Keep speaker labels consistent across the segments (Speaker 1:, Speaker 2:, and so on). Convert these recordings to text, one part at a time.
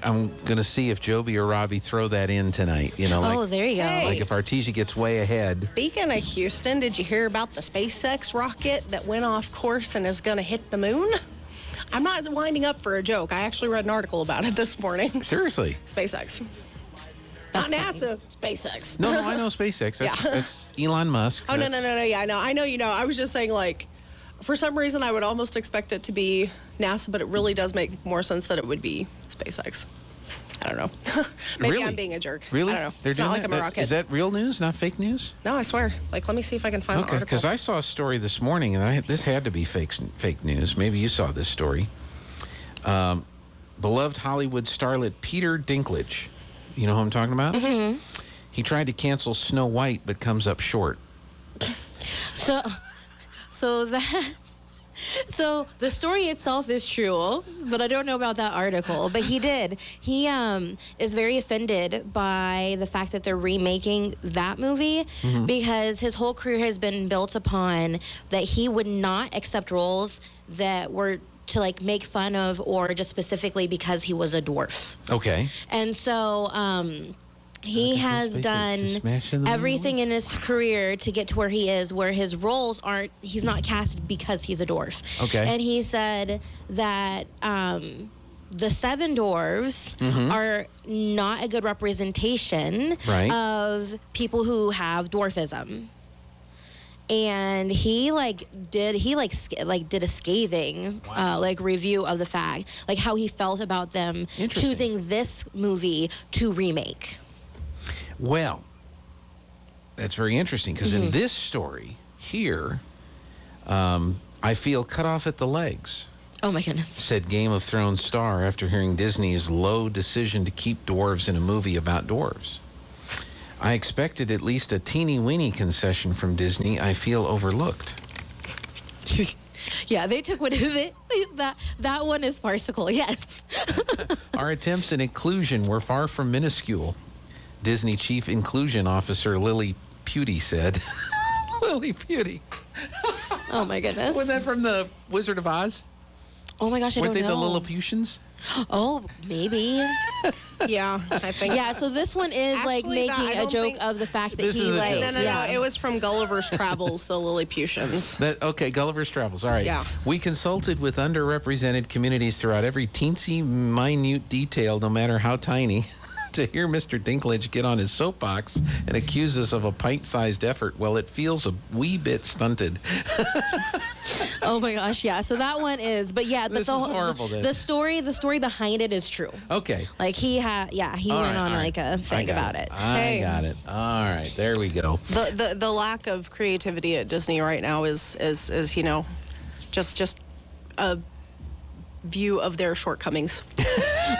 Speaker 1: I'm going to see if Joby or Robbie throw that in tonight. You know, like,
Speaker 2: there you go.
Speaker 3: Hey.
Speaker 1: like if Artesia gets way ahead.
Speaker 3: Speaking of Houston, did you hear about the SpaceX rocket that went off course and is going to hit the moon? I'm not winding up for a joke. I actually read an article about it this morning.
Speaker 1: Seriously?
Speaker 3: SpaceX. Not NASA, SpaceX.
Speaker 1: No, I know SpaceX. That's Elon Musk.
Speaker 3: Oh, no. Yeah, I know you know. I was just saying, like, for some reason, I would almost expect it to be NASA, but it really does make more sense that it would be SpaceX. I don't know. Maybe
Speaker 1: Really?
Speaker 3: I'm being a jerk.
Speaker 1: Really?
Speaker 3: I don't know.
Speaker 1: They're
Speaker 3: It's
Speaker 1: doing
Speaker 3: not like
Speaker 1: that?
Speaker 3: I'm a rocket.
Speaker 1: Is that real news, not fake news?
Speaker 3: No, I swear. Like, let me see if I can find the
Speaker 1: Okay,
Speaker 3: article.
Speaker 1: because I saw a story this morning, and this had to be fake news. Maybe you saw this story. Beloved Hollywood starlet Peter Dinklage. You know who I'm talking about?
Speaker 2: Mm-hmm.
Speaker 1: He tried to cancel Snow White, but comes up short.
Speaker 2: So the story itself is true, but I don't know about that article. But he did. He is very offended by the fact that they're remaking that movie because his whole career has been built upon that he would not accept roles that were to like make fun of or just specifically because he was a dwarf.
Speaker 1: Okay.
Speaker 2: And so he has done everything in his career to get to where he is, where his roles aren't, he's not cast because he's a dwarf.
Speaker 1: Okay.
Speaker 2: And he said that the seven dwarves are not a good representation of people who have dwarfism. And he did a scathing review of the fact, like how he felt about them choosing this movie to remake.
Speaker 1: Well, that's very interesting because in this story here, I feel cut off at the legs.
Speaker 2: Oh my goodness.
Speaker 1: Said Game of Thrones star after hearing Disney's low decision to keep dwarves in a movie about dwarves. I expected at least a teeny-weeny concession from Disney. I feel overlooked.
Speaker 2: Yeah, they took that one is farcical, yes.
Speaker 1: Our attempts at inclusion were far from minuscule, Disney Chief Inclusion Officer Lily Putty said. Lily Putty.
Speaker 2: Oh my goodness.
Speaker 1: Was that from the Wizard of Oz?
Speaker 2: Oh my gosh, I
Speaker 1: Weren't
Speaker 2: don't know.
Speaker 1: they the Lilliputians?
Speaker 2: Oh, maybe.
Speaker 3: Yeah, I think.
Speaker 2: Yeah, so this one is
Speaker 3: Actually,
Speaker 2: making a joke of the fact that
Speaker 1: This
Speaker 2: he
Speaker 1: is a
Speaker 2: like
Speaker 1: joke.
Speaker 3: No. It was from Gulliver's Travels, the Lilliputians.
Speaker 1: Okay, Gulliver's Travels. All right.
Speaker 3: Yeah.
Speaker 1: We consulted with underrepresented communities throughout every teensy, minute detail, no matter how tiny, to hear Mr. Dinklage get on his soapbox and accuse us of a pint-sized effort. Well, it feels a wee bit stunted.
Speaker 2: Oh my gosh, yeah. So that one is, but yeah,
Speaker 1: This is horrible, then.
Speaker 2: the story behind it is true.
Speaker 1: Okay.
Speaker 2: Like he went on like a thing about it.
Speaker 1: I got it. All right, there we go.
Speaker 3: The lack of creativity at Disney right now is you know, just a view of their shortcomings.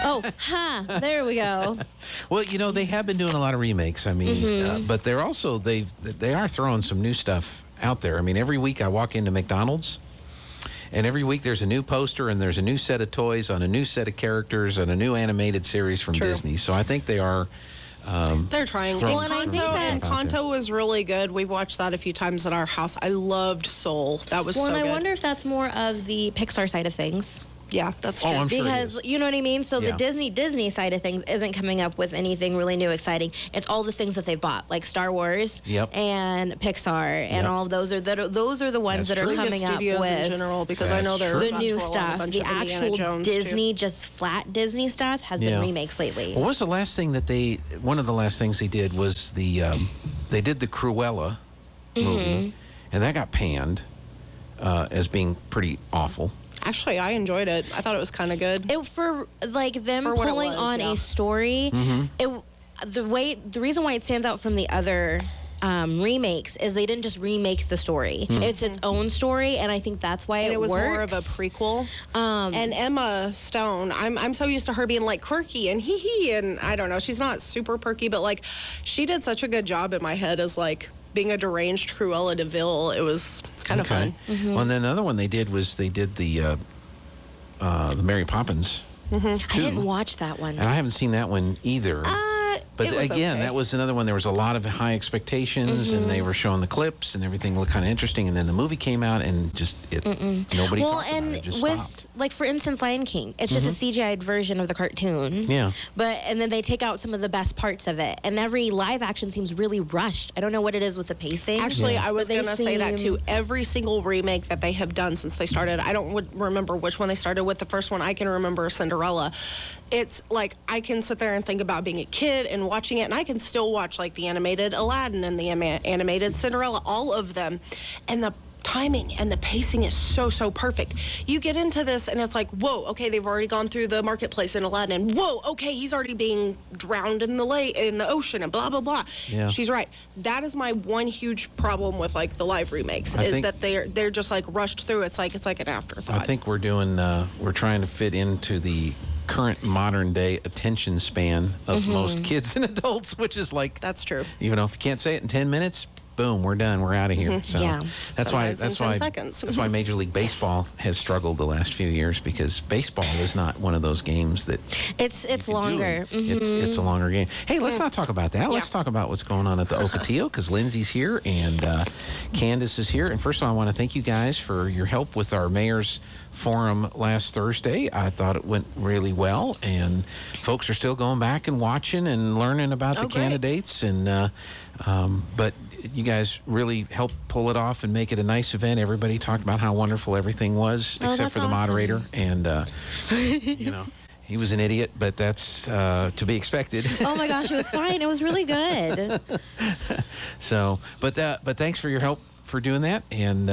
Speaker 2: There we go.
Speaker 1: Well, you know, they have been doing a lot of remakes. I mean, but they're also they are throwing some new stuff out there. I mean, every week I walk into McDonald's, and every week there's a new poster and there's a new set of toys on a new set of characters and a new animated series from Disney. So I think they are.
Speaker 3: They're trying.
Speaker 1: Well,
Speaker 2: and I think that
Speaker 3: Encanto was really good. We've watched that a few times in our house. I loved Soul. That was so
Speaker 2: and
Speaker 3: good.
Speaker 2: I wonder if that's more of the Pixar side of things.
Speaker 3: Yeah, that's true.
Speaker 1: I'm sure it
Speaker 2: Because
Speaker 1: is.
Speaker 2: you know what I mean? So
Speaker 1: Yeah.
Speaker 2: the Disney side of things isn't coming up with anything really new, exciting. It's all the things that they've bought, like Star Wars and Pixar, and all of those are the ones
Speaker 1: That's
Speaker 2: that are
Speaker 1: true.
Speaker 2: coming up
Speaker 3: Studios
Speaker 2: with
Speaker 3: in general, because I know
Speaker 1: That's
Speaker 3: they're
Speaker 1: true.
Speaker 2: the
Speaker 3: about to
Speaker 2: new
Speaker 3: roll out a
Speaker 2: stuff.
Speaker 3: bunch
Speaker 2: The
Speaker 3: of Indiana
Speaker 2: actual
Speaker 3: Jones,
Speaker 2: Disney, just flat Disney stuff has been remakes lately.
Speaker 1: What was the last thing one of the last things they did was they did the Cruella movie, and that got panned as being pretty awful.
Speaker 3: Actually, I enjoyed it. I thought it was kind of good.
Speaker 2: For like them
Speaker 3: For what it
Speaker 2: pulling
Speaker 3: was,
Speaker 2: on
Speaker 3: yeah.
Speaker 2: a story, the reason why it stands out from the other remakes is they didn't just remake the story. It's its own story, and I think that's why
Speaker 3: And it was
Speaker 2: works.
Speaker 3: more of a prequel. And Emma Stone, I'm so used to her being like quirky and hee and I don't know, she's not super perky, but like she did such a good job in my head as like being a deranged Cruella de Vil. It was kind of fun.
Speaker 1: Well, and then another one they did the Mary Poppins.
Speaker 2: I didn't watch that one.
Speaker 1: And I haven't seen that one either. But again, that was another one. There was a lot of high expectations, and they were showing the clips, and everything looked kind of interesting. And then the movie came out, and just nobody talked about it. It just stopped.
Speaker 2: Like for instance, Lion King, it's just a CGI'd version of the cartoon.
Speaker 1: Yeah.
Speaker 2: And then they take out some of the best parts of it, and every live action seems really rushed. I don't know what it is with the pacing.
Speaker 3: Actually, I was going to say that too. Every single remake that they have done since they started, I don't remember which one they started with. The first one I can remember, Cinderella. It's like I can sit there and think about being a kid and watching it, and I can still watch like the animated Aladdin and the animated Cinderella, all of them, and the timing and the pacing is so perfect. You get into this and it's like, whoa, okay, they've already gone through the marketplace in Aladdin, and whoa, okay, he's already being drowned in the lake, in the ocean, and blah blah blah.
Speaker 1: Yeah.
Speaker 3: She's right. That is my one huge problem with like the live remakes, is that they're just like rushed through. It's like an afterthought.
Speaker 1: I think we're trying to fit into the current modern day attention span of most kids and adults, which is like,
Speaker 3: that's true.
Speaker 1: If you can't say it in 10 minutes, boom, we're done. We're out of here. So that's why Major League Baseball has struggled the last few years, because baseball is not one of those games that
Speaker 2: it's longer.
Speaker 1: It's a longer game. Hey, let's not talk about that. Let's talk about what's going on at the Ocotillo, because Lindsay's here and Kandese is here. And first of all, I want to thank you guys for your help with our mayor's forum last Thursday. I thought it went really well, and folks are still going back and watching and learning about the candidates. And but you guys really helped pull it off and make it a nice event. Everybody talked about how wonderful everything was, except for the moderator. And he was an idiot, but that's to be expected.
Speaker 2: Oh my gosh, it was fine. It was really good.
Speaker 1: So, but thanks for your help for doing that, and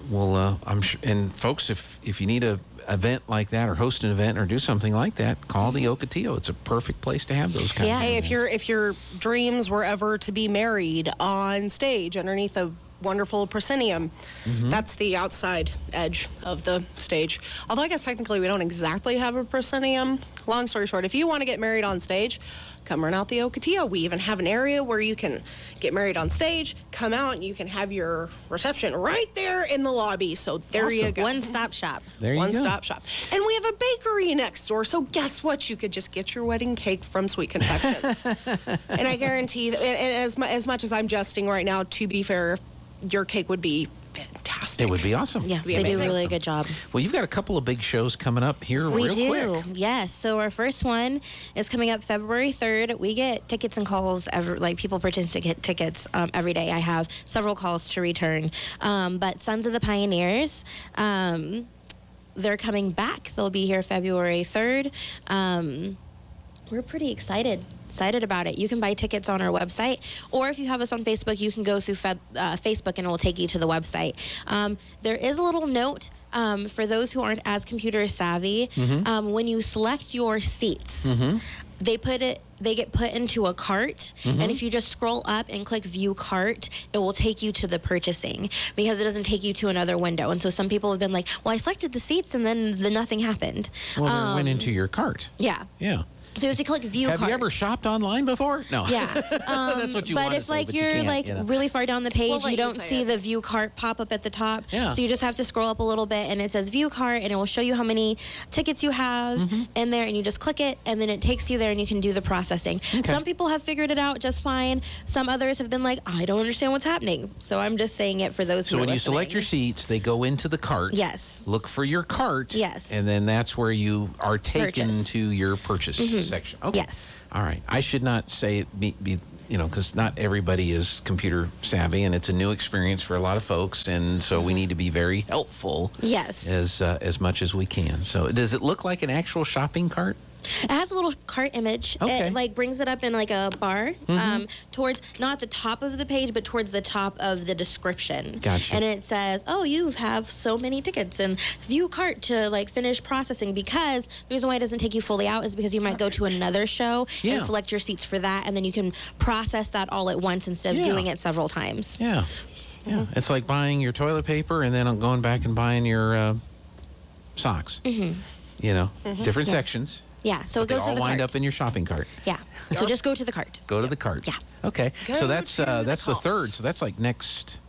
Speaker 1: we'll I'm sure. And folks, if you need a event like that, or host an event, or do something like that, call the Ocotillo. It's a perfect place to have those kinds of events.
Speaker 3: If your dreams were ever to be married on stage underneath a wonderful proscenium, that's the outside edge of the stage. Although I guess technically we don't exactly have a proscenium. Long story short, if you want to get married on stage, come run out the Ocotillo. We even have an area where you can get married on stage, come out, and you can have your reception right there in the lobby. So there you go.
Speaker 2: One-stop shop.
Speaker 1: There you go.
Speaker 3: One-stop shop. And we have a bakery next door, so guess what? You could just get your wedding cake from Sweet Confections. And I guarantee that, and as much as I'm jesting right now, to be fair, your cake would be fantastic.
Speaker 1: It would be awesome.
Speaker 2: Yeah, they do a really good job.
Speaker 1: Well, you've got a couple of big shows coming up here real quick.
Speaker 2: We do, yes. So our first one is coming up February 3rd. We get tickets and calls, people purchase tickets every day. I have several calls to return. But Sons of the Pioneers, they're coming back. They'll be here February 3rd. We're pretty excited about it. You can buy tickets on our website, or if you have us on Facebook, you can go through Facebook and it will take you to the website. There is a little note for those who aren't as computer savvy. When you select your seats, they get put into a cart, and if you just scroll up and click view cart, it will take you to the purchasing, because it doesn't take you to another window. And so some people have been like, well, I selected the seats and then nothing happened.
Speaker 1: Well, they went into your cart.
Speaker 2: Yeah. So you have to click view cart.
Speaker 1: Have you ever shopped online before? No.
Speaker 2: Yeah.
Speaker 1: That's what you want to say,
Speaker 2: but if you're really far down the page, you don't see the view cart pop up at the top.
Speaker 1: Yeah.
Speaker 2: So you just have to scroll up a little bit, and it says view cart, and it will show you how many tickets you have in there, and you just click it, and then it takes you there, and you can do the processing. Okay. Some people have figured it out just fine. Some others have been like, I don't understand what's happening. So I'm just saying it for those who are listening. So when you select
Speaker 1: your seats, they go into the cart.
Speaker 2: Yes.
Speaker 1: Look for your cart.
Speaker 2: Yes.
Speaker 1: And then that's where you are taken to your purchase section. Okay.
Speaker 2: Yes.
Speaker 1: All right. I should not say it be because not everybody is computer savvy, and it's a new experience for a lot of folks, and so we need to be very helpful.
Speaker 2: Yes.
Speaker 1: As much as we can. So does it look like an actual shopping cart?
Speaker 2: It has a little cart image.
Speaker 1: Okay.
Speaker 2: It brings it up in like a bar towards not the top of the page, but towards the top of the description.
Speaker 1: Gotcha.
Speaker 2: And it says, oh, you have so many tickets, and view cart to finish processing, because the reason why it doesn't take you fully out is because you might go to another show and select your seats for that, and then you can process that all at once instead of doing it several times.
Speaker 1: Yeah. Yeah. It's like buying your toilet paper and then going back and buying your socks. Different sections.
Speaker 2: Yeah, so it goes to the cart.
Speaker 1: They all wind up in your shopping cart.
Speaker 2: Yeah, so just go to the cart.
Speaker 1: Go to the cart.
Speaker 2: Yeah.
Speaker 1: Okay, so that's the third. So that's like next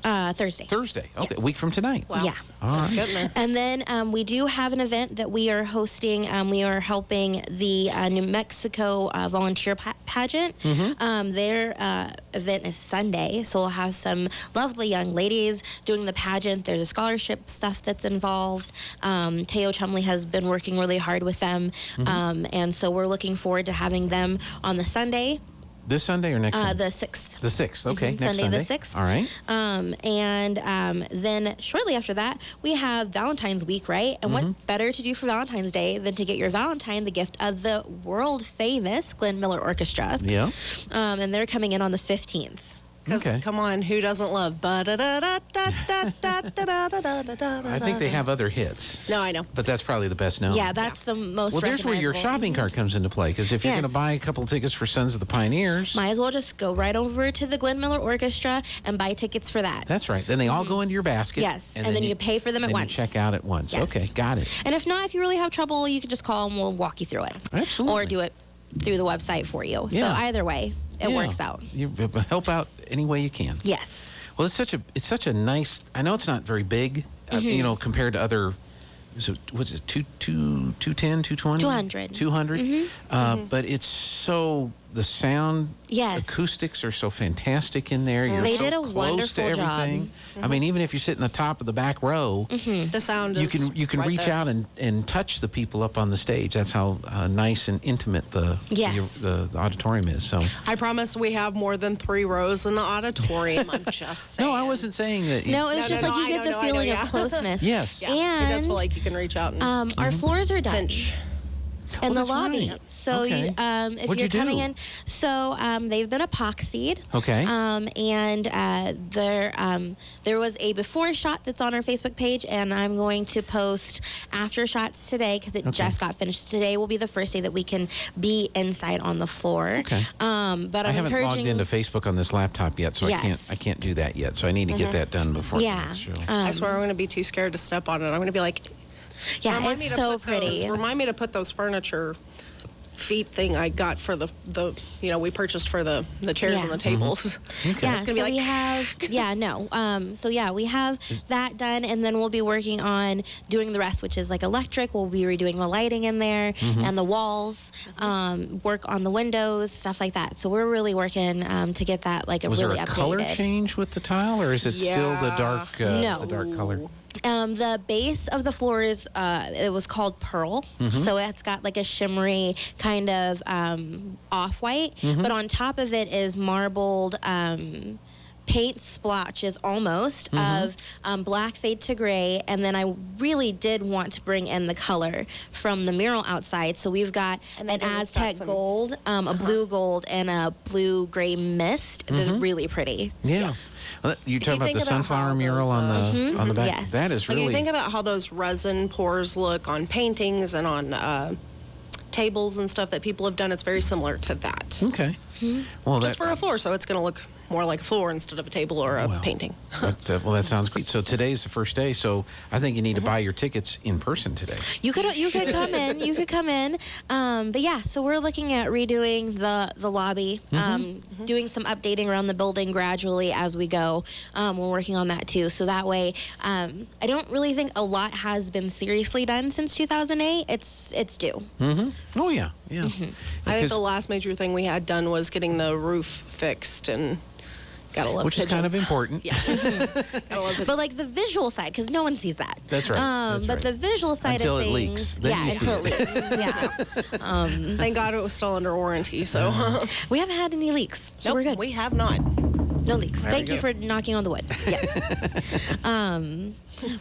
Speaker 2: Thursday.
Speaker 1: Thursday. Okay,
Speaker 2: Yes.
Speaker 1: a week from tonight.
Speaker 3: Wow.
Speaker 2: Yeah.
Speaker 1: All right.
Speaker 3: That's good, man.
Speaker 2: And then we do have an event that we are hosting. We are helping the New Mexico volunteer pageant. Their event is Sunday, so we'll have some lovely young ladies doing the pageant. There's a scholarship stuff that's involved. Teo Chumley has been working really hard with them, and so we're looking forward to having them on the Sunday.
Speaker 1: This Sunday or next Sunday?
Speaker 2: The 6th.
Speaker 1: The 6th, okay. Next
Speaker 2: Sunday
Speaker 1: Sunday.
Speaker 2: the 6th.
Speaker 1: All right.
Speaker 2: And then shortly after that, we have Valentine's week, right? And what better to do for Valentine's Day than to get your Valentine the gift of the world famous Glenn Miller Orchestra.
Speaker 1: Yeah.
Speaker 2: And they're coming in on the 15th.
Speaker 3: Because come on, who doesn't love?
Speaker 1: I think they have other hits.
Speaker 3: No, I know.
Speaker 1: But that's probably the best known.
Speaker 2: Yeah, that's the most.
Speaker 1: Well, there's where your
Speaker 2: recognizable.
Speaker 1: shopping cart comes into play, because if you're
Speaker 2: Yes.
Speaker 1: going to buy a couple tickets for Sons of the Pioneers,
Speaker 2: Might as well just go right over to the Glenn Miller Orchestra and buy tickets for that.
Speaker 1: that's right. Then they all go into your basket.
Speaker 2: Yes, and then you pay for them at
Speaker 1: then
Speaker 2: once.
Speaker 1: You check out at once.
Speaker 2: Yes.
Speaker 1: Okay, got it.
Speaker 2: And if not, if you really have trouble, you can just call and we'll walk you through it.
Speaker 1: Absolutely.
Speaker 2: Or do it through the website for you. So
Speaker 1: Yeah.
Speaker 2: either way, it
Speaker 1: Yeah.
Speaker 2: works out.
Speaker 1: You help out any way you can.
Speaker 2: Yes.
Speaker 1: Well, it's such a nice. I know it's not very big, compared to other. What's it? 210, 220?
Speaker 2: 200.
Speaker 1: 200. But it's so the sound.
Speaker 2: Yes.
Speaker 1: Acoustics are so fantastic in there. You're
Speaker 2: They
Speaker 1: so
Speaker 2: did a
Speaker 1: close to
Speaker 2: wonderful job.
Speaker 1: everything. I mean, even if you sit in the top of the back row,
Speaker 3: The sound
Speaker 1: you
Speaker 3: is
Speaker 1: can
Speaker 3: right
Speaker 1: reach
Speaker 3: there.
Speaker 1: out and touch the people up on the stage. That's how nice and intimate the auditorium is. So.
Speaker 3: I promise we have more than 3 rows in the auditorium. I'm just saying.
Speaker 1: No, I wasn't saying that.
Speaker 2: No, it's just like you
Speaker 3: I
Speaker 2: get the
Speaker 3: know,
Speaker 2: feeling
Speaker 3: yeah.
Speaker 2: of closeness.
Speaker 1: Yes.
Speaker 3: Yeah, it does feel like you can reach out and
Speaker 2: Our floors are done.
Speaker 3: pinch.
Speaker 2: In the
Speaker 1: that's
Speaker 2: lobby.
Speaker 1: right.
Speaker 2: So
Speaker 1: Okay.
Speaker 2: if
Speaker 1: What'd
Speaker 2: you're
Speaker 1: you do?
Speaker 2: coming in, so they've been epoxied.
Speaker 1: Okay.
Speaker 2: And there was a before shot that's on our Facebook page, and I'm going to post after shots today because it just got finished. Today will be the first day that we can be inside on the floor.
Speaker 1: Okay.
Speaker 2: But I'm
Speaker 1: I haven't
Speaker 2: encouraging.
Speaker 1: logged into Facebook on this laptop yet, so
Speaker 2: Yes.
Speaker 1: I can't do that yet. So I need to get that done before the
Speaker 2: Yeah.
Speaker 1: next show.
Speaker 3: I swear I'm going to be too scared to step on it. I'm going to be like,
Speaker 2: Yeah,
Speaker 3: remind me
Speaker 2: it's
Speaker 3: to
Speaker 2: so
Speaker 3: put those-
Speaker 2: pretty.
Speaker 3: Remind me to put those furniture feet thing I got for the we purchased for the chairs
Speaker 2: Yeah.
Speaker 3: and the tables.
Speaker 1: Okay.
Speaker 2: Yeah,
Speaker 3: It's gonna
Speaker 2: so
Speaker 3: be like-
Speaker 2: we have, so yeah, we have that done, and then we'll be working on doing the rest, which is like electric. We'll be redoing the lighting in there and the walls, work on the windows, stuff like that. So we're really working to get that like
Speaker 1: Was
Speaker 2: really
Speaker 1: there a
Speaker 2: updated.
Speaker 1: color change with the tile, or is it still the
Speaker 3: Yeah.
Speaker 1: dark,
Speaker 2: No.
Speaker 1: the dark color?
Speaker 2: The base of the floor is it was called pearl, so it's got like a shimmery kind of off-white, but on top of it is marbled paint splotches almost of black fade to gray, and then I really did want to bring in the color from the mural outside, so we've got
Speaker 3: And
Speaker 2: an
Speaker 3: then it's got
Speaker 2: Aztec
Speaker 3: some-
Speaker 2: gold, a blue gold, and a blue gray mist. That's really pretty.
Speaker 1: Yeah. Well, you talking about
Speaker 3: think
Speaker 1: the
Speaker 3: about
Speaker 1: sunflower
Speaker 3: how
Speaker 1: mural
Speaker 3: those,
Speaker 1: on the back?
Speaker 2: Yes.
Speaker 1: That is
Speaker 3: Like
Speaker 1: really.
Speaker 3: you think about how those resin pours look on paintings and on tables and stuff that people have done. It's very similar to that.
Speaker 1: Okay. Well,
Speaker 3: Just for a floor, so it's going to look more like a floor instead of a table or a painting.
Speaker 1: that sounds great. So today's the first day, so I think you need to buy your tickets in person today.
Speaker 2: You could come in. You could come in. But yeah, so we're looking at redoing the lobby, doing some updating around the building gradually as we go. We're working on that too. So that way, I don't really think a lot has been seriously done since 2008. It's due.
Speaker 1: Oh yeah, yeah.
Speaker 3: I think
Speaker 1: Because-
Speaker 3: the last major thing we had done was getting the roof fixed, and gotta love
Speaker 1: which is kind of
Speaker 3: pigeons.
Speaker 1: important.
Speaker 3: Yeah. Gotta love it.
Speaker 2: But like the visual side, because no one sees that.
Speaker 1: That's right, that's
Speaker 2: but
Speaker 1: right.
Speaker 2: the visual side
Speaker 1: Until
Speaker 2: of
Speaker 1: it
Speaker 2: things,
Speaker 1: leaks. Then you see
Speaker 2: until
Speaker 1: it.
Speaker 2: it leaks. Yeah.
Speaker 3: Thank God it was still under warranty, so.
Speaker 2: We haven't had any leaks, so
Speaker 3: Nope,
Speaker 2: we're good.
Speaker 3: we have not.
Speaker 2: No leaks.
Speaker 1: There
Speaker 2: Thank
Speaker 1: we
Speaker 2: you
Speaker 1: go.
Speaker 2: for knocking on the wood. Yes.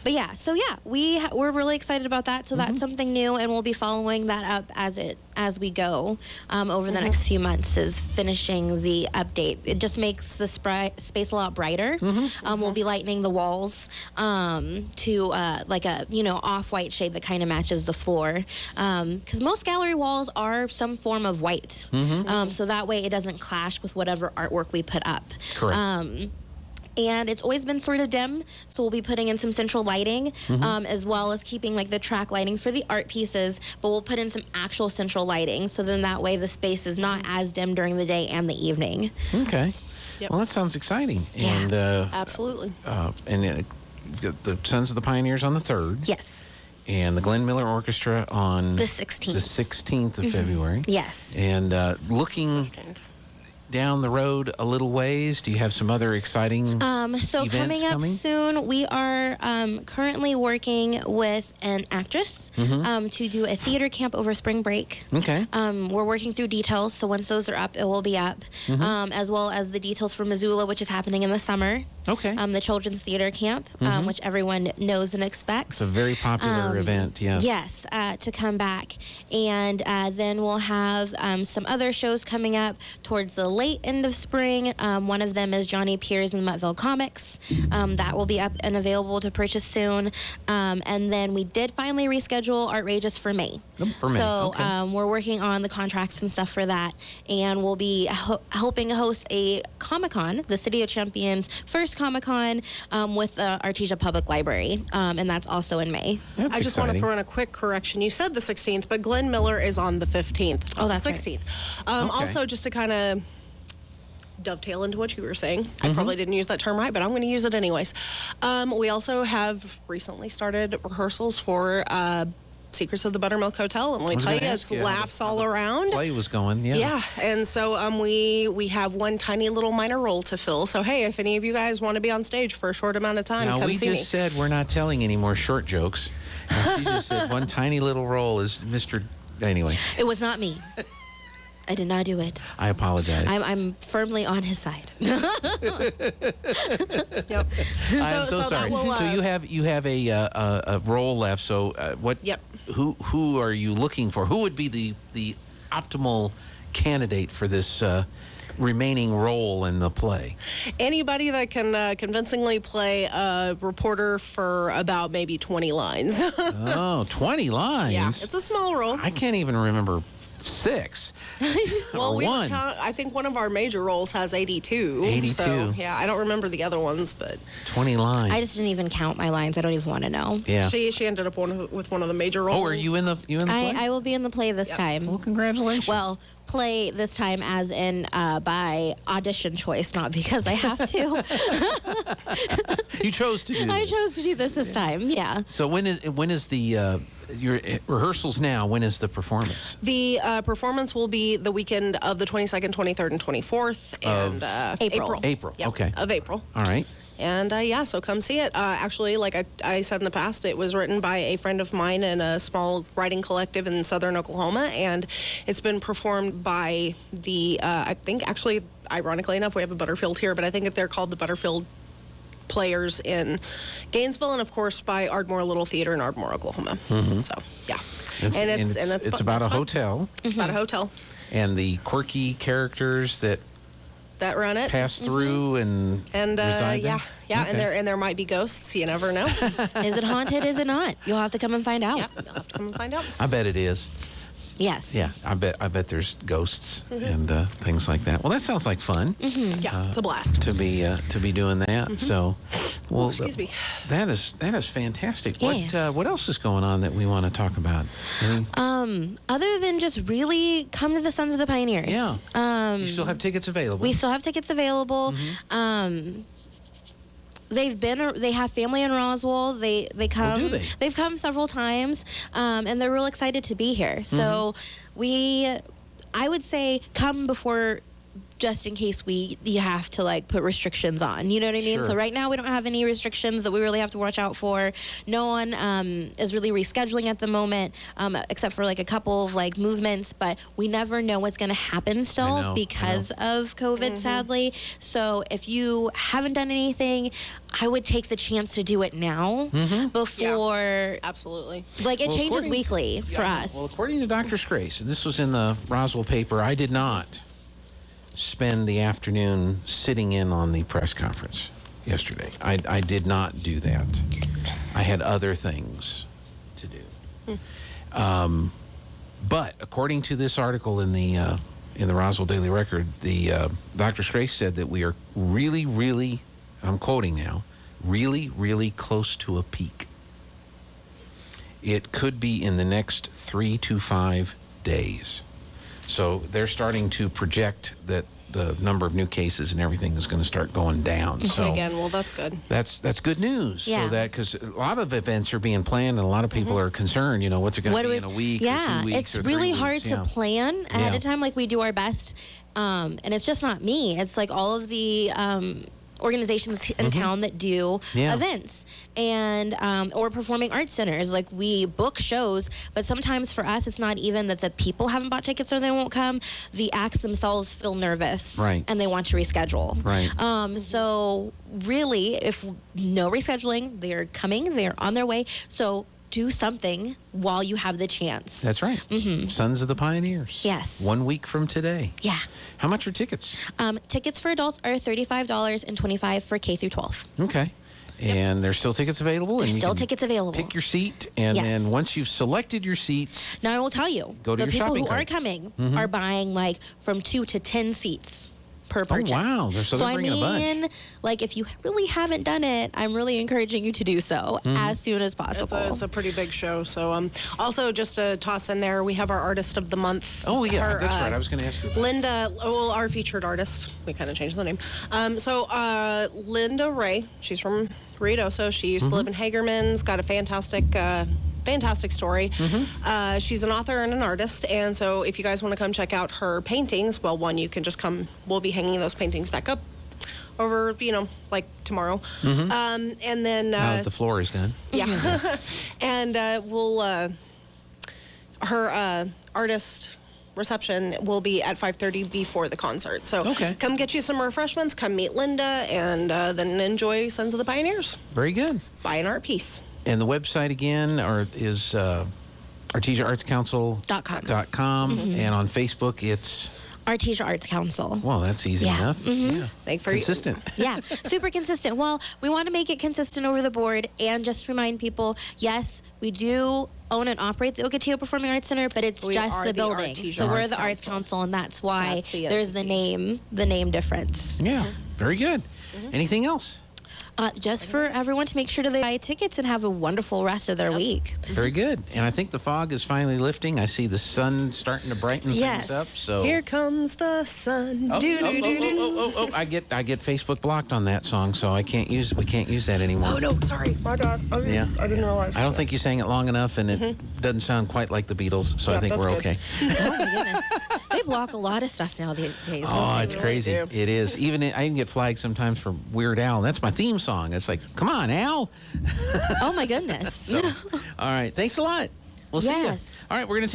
Speaker 2: But yeah, so yeah, we're really excited about that. So that's something new, and we'll be following that up as we go over the next few months. Is finishing the update. It just makes the space a lot brighter. We'll be lightening the walls to like a off-white shade that kind of matches the floor, because most gallery walls are some form of white. So that way it doesn't clash with whatever artwork we put up.
Speaker 1: Correct.
Speaker 2: And it's always been sort of dim, so we'll be putting in some central lighting, as well as keeping like the track lighting for the art pieces, but we'll put in some actual central lighting, so then that way the space is not as dim during the day and the evening.
Speaker 1: Okay.
Speaker 3: Yep.
Speaker 1: Well, that sounds exciting.
Speaker 2: Yeah.
Speaker 1: And
Speaker 3: Absolutely.
Speaker 1: you've got the Sons of the Pioneers on the 3rd.
Speaker 2: Yes.
Speaker 1: And the Glenn Miller Orchestra on
Speaker 2: The 16th.
Speaker 1: The 16th of February.
Speaker 2: Yes.
Speaker 1: And looking down the road a little ways, do you have some other exciting
Speaker 2: So
Speaker 1: events
Speaker 2: coming up soon, we are currently working with an actress to do a theater camp over spring break.
Speaker 1: Okay.
Speaker 2: We're working through details, so once those are up, it will be up, as well as the details for Missoula, which is happening in the summer.
Speaker 1: Okay.
Speaker 2: The Children's Theater Camp, which everyone knows and expects.
Speaker 1: It's a very popular event, yes.
Speaker 2: Yes, to come back. And then we'll have some other shows coming up towards the late end of spring. One of them is Johnny Pierce and the Muttville Comics. That will be up and available to purchase soon. And then we did finally reschedule Outrageous for May.
Speaker 1: For May,
Speaker 2: So
Speaker 1: okay.
Speaker 2: we're working on the contracts and stuff for that. And we'll be helping host a Comic-Con, the City of Champions' first Comic-Con with the Artesia Public Library. And that's also in May.
Speaker 1: That's
Speaker 3: I just want to
Speaker 1: exciting.
Speaker 3: throw in a quick correction. You said the 16th, but Glenn Miller is on the 15th.
Speaker 2: Oh, that's right.
Speaker 3: 16th.
Speaker 1: Okay.
Speaker 3: Also, just to kind of dovetail into what you were saying, I probably didn't use that term right, but I'm going to use it anyways. We also have recently started rehearsals for Secrets of the Buttermilk Hotel, and let me tell you, it's laughs all around.
Speaker 1: Play was going, yeah.
Speaker 3: Yeah, and so we have one tiny little minor role to fill. So hey, if any of you guys want to be on stage for a short amount of time,
Speaker 1: Now,
Speaker 3: come
Speaker 1: we
Speaker 3: see
Speaker 1: just
Speaker 3: me.
Speaker 1: said we're not telling any more short jokes. And she just said one tiny little role is Mr. Anyway,
Speaker 2: It was not me. I did not do it.
Speaker 1: I apologize.
Speaker 2: I'm firmly on his side.
Speaker 3: Yep.
Speaker 1: I'm so sorry. So you have a role left. So what?
Speaker 3: Yep.
Speaker 1: Who are you looking for? Who would be the optimal candidate for this remaining role in the play?
Speaker 3: Anybody that can convincingly play a reporter for about maybe 20 lines.
Speaker 1: Oh, 20 lines.
Speaker 3: Yeah, it's a small role.
Speaker 1: I can't even remember 6
Speaker 3: Well,
Speaker 1: or
Speaker 3: we
Speaker 1: 1.
Speaker 3: I think one of our major roles has 82.
Speaker 1: 82.
Speaker 3: So, yeah, I don't remember the other ones, but
Speaker 1: 20 lines.
Speaker 2: I just didn't even count my lines. I don't even want to know.
Speaker 1: yeah.
Speaker 3: she ended up with one of the major roles.
Speaker 1: Oh, are you in the play?
Speaker 2: I will be in the play this time.
Speaker 1: Well, congratulations.
Speaker 2: Well, play this time as in by audition choice, not because I have to.
Speaker 1: you chose to do this.
Speaker 2: I chose to do this time. Yeah.
Speaker 1: So when is the your rehearsals now? When is the performance?
Speaker 3: The performance will be the weekend of the 22nd, 23rd, and 24th. And
Speaker 2: April.
Speaker 1: April.
Speaker 3: Yep,
Speaker 1: Okay.
Speaker 3: of April.
Speaker 1: All right.
Speaker 3: And yeah, so come see it. Actually, like I said in the past, it was written by a friend of mine in a small writing collective in southern Oklahoma, and it's been performed by the, I think actually, ironically enough, we have a Butterfield here, but I think that they're called the Butterfield Players in Gainesville, and of course by Ardmore Little Theater in Ardmore, Oklahoma. So yeah,
Speaker 1: It's about a
Speaker 3: fun.
Speaker 1: hotel
Speaker 3: It's about a hotel
Speaker 1: and the quirky characters that
Speaker 3: that run it.
Speaker 1: pass through and reside there?
Speaker 3: yeah,
Speaker 1: Okay.
Speaker 3: and there might be ghosts. You never know.
Speaker 2: Is it haunted? Is it not? You'll have to come and find out.
Speaker 3: Yeah, you'll have to come and find out.
Speaker 1: I bet it is.
Speaker 2: Yes.
Speaker 1: Yeah, I bet there's ghosts and things like that. Well, that sounds like fun
Speaker 3: Yeah, it's a blast.
Speaker 1: to be doing that. So, well,
Speaker 3: Excuse me.
Speaker 1: that is fantastic.
Speaker 2: Yeah.
Speaker 1: What else is going on that we want to talk about?
Speaker 2: Other than just really come to the Sons of the Pioneers.
Speaker 1: Yeah. You still have tickets available.
Speaker 2: We still have tickets available. They have family in Roswell. They come.
Speaker 1: do they?
Speaker 2: They've come several times, and they're real excited to be here. So I would say come before, just in case you have to like put restrictions on. You know what I mean?
Speaker 1: Sure.
Speaker 2: So right now we don't have any restrictions that we really have to watch out for. No one is really rescheduling at the moment, except for like a couple of like movements. But we never know what's going to happen still because of COVID, sadly. So if you haven't done anything, I would take the chance to do it now before.
Speaker 3: Absolutely.
Speaker 2: Like it
Speaker 1: Well,
Speaker 2: changes
Speaker 1: according-
Speaker 2: weekly for us.
Speaker 1: Well, according to Dr. Scrace, and this was in the Roswell paper, I did not spend the afternoon sitting in on the press conference yesterday. I did not do that. I had other things to do. But according to this article in the Roswell Daily Record, the Dr. Scrace said that we are really, really, I'm quoting now, really, really close to a peak. It could be in the next 3 to 5 days. So they're starting to project that the number of new cases and everything is going to start going down. So
Speaker 3: again, well, that's good.
Speaker 1: That's good news.
Speaker 2: Yeah.
Speaker 1: So that, because a lot of events are being planned and a lot of people are concerned, what's it going to be in a week or 2 weeks or 3
Speaker 2: really
Speaker 1: weeks?
Speaker 2: hard to plan ahead of time. Like, we do our best. And it's just not me. It's like all of the organizations in town that do events and or performing arts centers. Like, we book shows, but sometimes for us it's not even that the people haven't bought tickets or they won't come. The acts themselves feel nervous,
Speaker 1: right,
Speaker 2: and they want to reschedule,
Speaker 1: right.
Speaker 2: So really, if no rescheduling, they're coming, they're on their way. So do something while you have the chance.
Speaker 1: That's right. Sons of the Pioneers.
Speaker 2: Yes.
Speaker 1: 1 week from today.
Speaker 2: Yeah.
Speaker 1: How much are tickets?
Speaker 2: Tickets for adults are $35 and $25 for K through 12.
Speaker 1: Okay. And there's still tickets available?
Speaker 2: There's
Speaker 1: and
Speaker 2: still tickets available.
Speaker 1: Pick your seat, and then once you've selected your seats...
Speaker 2: Now, I will tell you,
Speaker 1: go to
Speaker 2: the
Speaker 1: your
Speaker 2: people
Speaker 1: shopping
Speaker 2: who
Speaker 1: cart.
Speaker 2: are coming are buying, like, from 2 to 10 seats per purchase.
Speaker 1: Oh, wow. So they're bringing a bunch.
Speaker 2: Like, if you really haven't done it, I'm really encouraging you to do so as soon as possible.
Speaker 3: It's a pretty big show. So, also, just to toss in there, we have our Artist of the Month.
Speaker 1: Oh, yeah, that's right. I was going to ask you.
Speaker 3: Linda, our featured artist. We kind of changed the name. Linda Ray, she's from Ruidoso. She used to live in Hagerman's, got a fantastic story. She's an author and an artist, and so if you guys want to come check out her paintings, well, one, you can just come. We'll be hanging those paintings back up over, like tomorrow. And then...
Speaker 1: now that the floor is done.
Speaker 3: Yeah. And her artist reception will be at 5:30 before the concert. So come get you some refreshments, come meet Linda, and then enjoy Sons of the Pioneers.
Speaker 1: Very good.
Speaker 3: Buy an art piece.
Speaker 1: And the website again is ArtesiaArtsCouncil.com. And on Facebook it's
Speaker 2: Artesia Arts Council.
Speaker 1: Well, that's easy enough. Yeah. Consistent.
Speaker 2: Yeah, super consistent. Well, we want to make it consistent over the board, and just remind people, yes, we do own and operate the Ocotillo Performing Arts Center, but it's just the building. So we're the Arts Council, and that's why there's the name difference.
Speaker 1: Yeah, very good. Anything else?
Speaker 2: Just for everyone to make sure that they buy tickets and have a wonderful rest of their week.
Speaker 1: Very good. And I think the fog is finally lifting. I see the sun starting to brighten things up. So
Speaker 3: here comes the sun.
Speaker 1: I get Facebook blocked on that song, so we can't use that anymore.
Speaker 3: Oh no, sorry, my bad. I didn't realize.
Speaker 1: I don't think you sang it long enough, and it doesn't sound quite like the Beatles, so I think we're okay.
Speaker 2: Oh my goodness, they block a lot of stuff nowadays.
Speaker 1: Oh, it's crazy. It is. I even get flagged sometimes for Weird Al. That's my theme song. It's like, come on, Al.
Speaker 2: Oh my goodness.
Speaker 1: So, all right. Thanks a lot. We'll see you. All right. We're going to take